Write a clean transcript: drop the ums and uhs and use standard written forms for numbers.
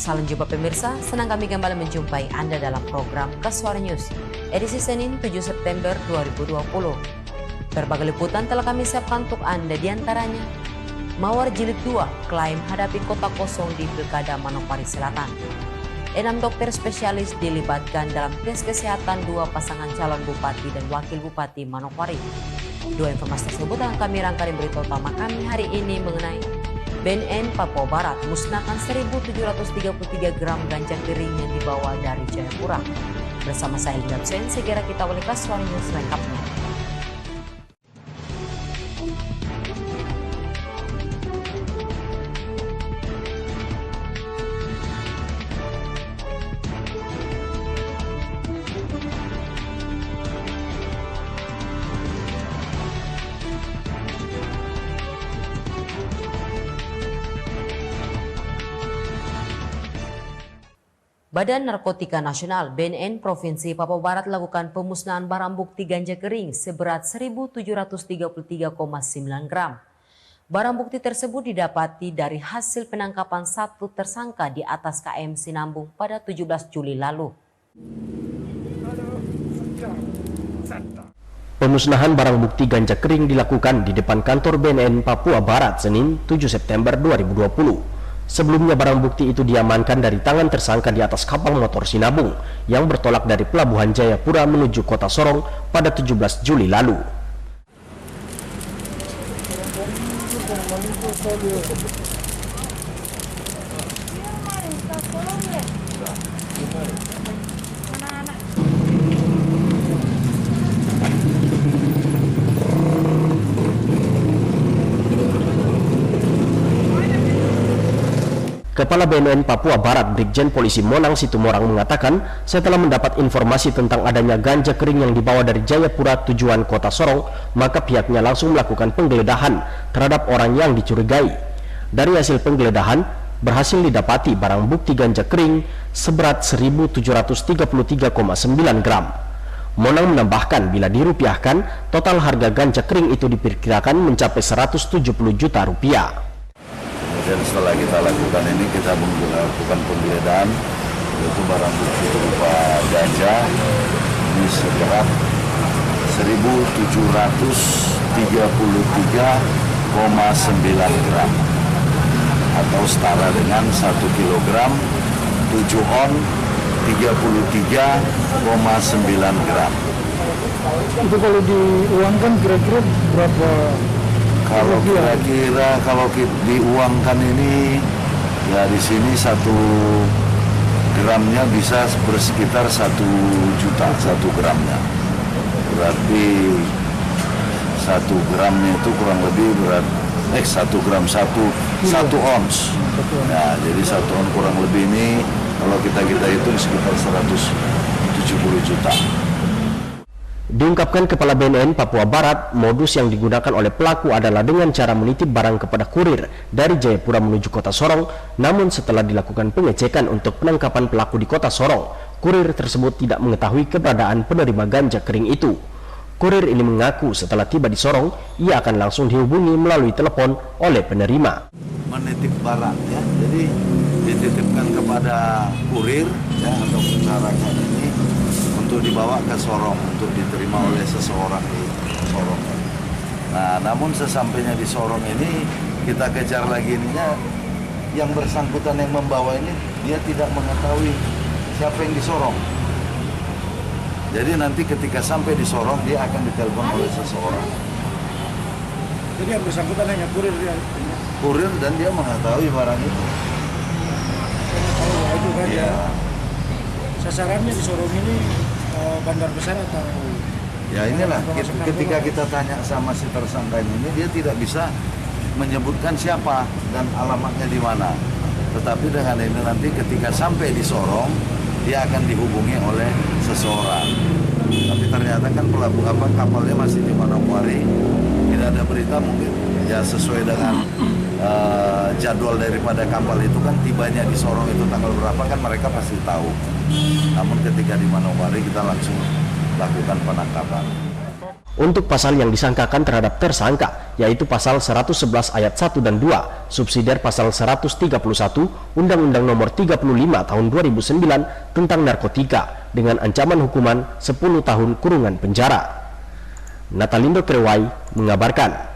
Salam jumpa pemirsa, senang kami kembali menjumpai Anda dalam program Kasuara News, edisi Senin 7 September 2020. Berbagai liputan telah kami siapkan untuk Anda, diantaranya Mawar Jilid 2 klaim hadapi kota kosong di Pilkada Manokwari Selatan. 6 dokter spesialis dilibatkan dalam tes kesehatan 2 pasangan calon bupati dan wakil bupati Manokwari. 2 informasi tersebut akan kami rangkai di berita utama kami hari ini mengenai BNN Papua Barat musnahkan 1.733 gram ganja kering yang dibawa dari Jayapura. Bersama saya Linda Sen, segera kita awali Kasuara News lengkapnya. Badan Narkotika Nasional BNN Provinsi Papua Barat lakukan pemusnahan barang bukti ganja kering seberat 1.733,9 gram. Barang bukti tersebut didapati dari hasil penangkapan 1 tersangka di atas KM Sinambung pada 17 Juli lalu. Pemusnahan barang bukti ganja kering dilakukan di depan kantor BNN Papua Barat Senin 7 September 2020. Sebelumnya barang bukti itu diamankan dari tangan tersangka di atas kapal motor Sinabung yang bertolak dari Pelabuhan Jayapura menuju Kota Sorong pada 17 Juli lalu. Kepala BNN Papua Barat Brigjen Polisi Monang Situmorang mengatakan setelah mendapat informasi tentang adanya ganja kering yang dibawa dari Jayapura tujuan Kota Sorong, maka pihaknya langsung melakukan penggeledahan terhadap orang yang dicurigai. Dari hasil penggeledahan, berhasil didapati barang bukti ganja kering seberat 1.733,9 gram. Monang menambahkan bila dirupiahkan, total harga ganja kering itu diperkirakan mencapai 170 juta rupiah. Dan setelah kita lakukan ini, kita melakukan penggeledahan, yaitu barang bukti berupa ganja ini seberat 1.733,9 gram atau setara dengan 1 kilogram 7 on 33,9 gram. Itu kalau diuangkan kira-kira berapa? Kalau kira-kira kalau diuangkan ini ya di sini 1 gramnya bisa bersekitar 1 juta 1 gramnya. Berarti 1 gramnya itu kurang lebih berat 1 gram 1 ons. Nah, jadi 1 on kurang lebih ini kalau kita hitung sekitar 170 juta. Diungkapkan Kepala BNN Papua Barat, modus yang digunakan oleh pelaku adalah dengan cara menitip barang kepada kurir dari Jayapura menuju Kota Sorong. Namun setelah dilakukan pengecekan untuk penangkapan pelaku di Kota Sorong, kurir tersebut tidak mengetahui keberadaan penerima ganja kering itu. Kurir ini mengaku setelah tiba di Sorong, ia akan langsung dihubungi melalui telepon oleh penerima. Menitip barang ya, jadi dititipkan kepada kurir ya atau caranya ini untuk dibawa ke Sorong untuk diterima oleh seseorang di Sorong. Nah, namun sesampainya di Sorong ini kita kejar lagi ininya, yang bersangkutan yang membawa ini dia tidak mengetahui siapa yang di Sorong. Jadi nanti ketika sampai di Sorong dia akan ditelepon oleh seseorang. Jadi yang bersangkutan hanya kurir ya? Kurir dan dia mengetahui barang itu. Oh, itu kan ya. Sasarannya di Sorong ini bandar besar atau? Ya inilah ketika kita tanya sama si tersangka ini, dia tidak bisa menyebutkan siapa dan alamatnya di mana. Tetapi dengan ini nanti ketika sampai di Sorong, dia akan dihubungi oleh seseorang. Tapi ternyata kan kapalnya masih di Manokwari. Tidak ada berita, mungkin ya sesuai dengan jadwal daripada kapal itu kan tibanya di Sorong itu tanggal berapa kan mereka pasti tahu. Namun ketika di Manokwari kita langsung lakukan penangkapan. Untuk pasal yang disangkakan terhadap tersangka, yaitu pasal 111 ayat 1 dan 2, subsidiar pasal 131 Undang-Undang Nomor 35 Tahun 2009 tentang narkotika dengan ancaman hukuman 10 tahun kurungan penjara. Natalindo Trewai mengabarkan.